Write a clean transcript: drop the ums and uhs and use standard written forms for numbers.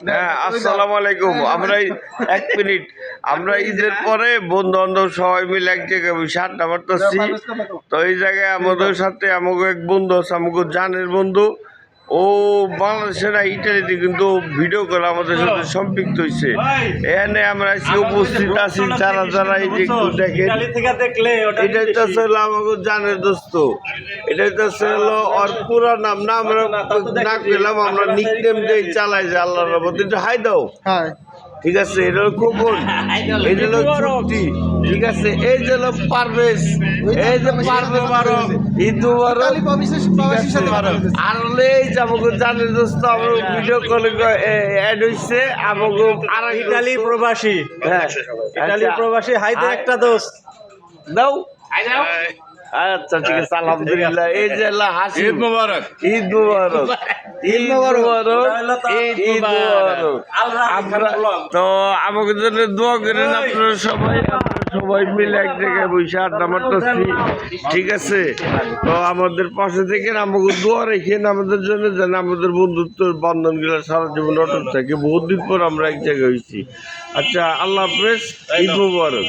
হ্যাঁ, আসসালামু আলাইকুম। এক মিনিট, আমরা ঈদের পরে বন্ধু বান্ধব সবাই মিলে এক জায়গায় বসে আড্ডা মারতেছি। তো এই জায়গায় আমাদের সাথে আমাকে এক বন্ধু আছে, আমাকে জানের বন্ধু। ও বাংলাদেশে না, ইটালিতে কিন্তু ভিডিও করে আমাদের সাথে সম্পৃক্ত হয়েছে। এখানে আমরা আজকে উপস্থিত আছি, যারা যারা এই যে একটু দেখেন, এটাই তো হলো আমাকে জানের দোস্ত। এটাই তো হলো ওর পুরা নাম না, আমরা না পেলাম, আমরা নিকনেম দিয়ে চালাই যে আল্লাহর রহমতে। একটু হাই দাও। ঠিক আছে, এটা হলো খোকন, এটা হলো চুক্তি। ঠিক আছে, এই যে হলো পারভেজ, এই যে পারভেজ ঈদ মুবারক। আর হলে এই যে আমাকে জানের দোস্ত, আমার ভিডিও কলে অ্যাড হয়েছে আমাকে আর ইতালি প্রবাসী। হ্যাঁ, ইতালি প্রবাসী। হাইতে একটা দোস্ত দাও। আচ্ছা, ঠিক আছে, আলহামদুলিল্লাহ। এই যে হাসি, ঈদ মুবারক, ঈদ মুবারক, ঈদ মুবারক, ঈদ মুবারক। আমরা তো আমাকে জন্য দোয়া করেন আপনারা সবাই মিলে এক জায়গায় বসে আড্ডা মারতেছি। ঠিক আছে, তো আমাদের পাশে থেকে আমাকে দোয়া রেখেন আমাদের জন্য, যেন আমাদের বন্ধুত্ব বন্ধনগুলো সারা জীবন অটুট থাকে। বহুত দিন পর আমরা এক জায়গায় হয়েছি। আচ্ছা, আল্লাহ হাফেজ, ঈদ মুবারক।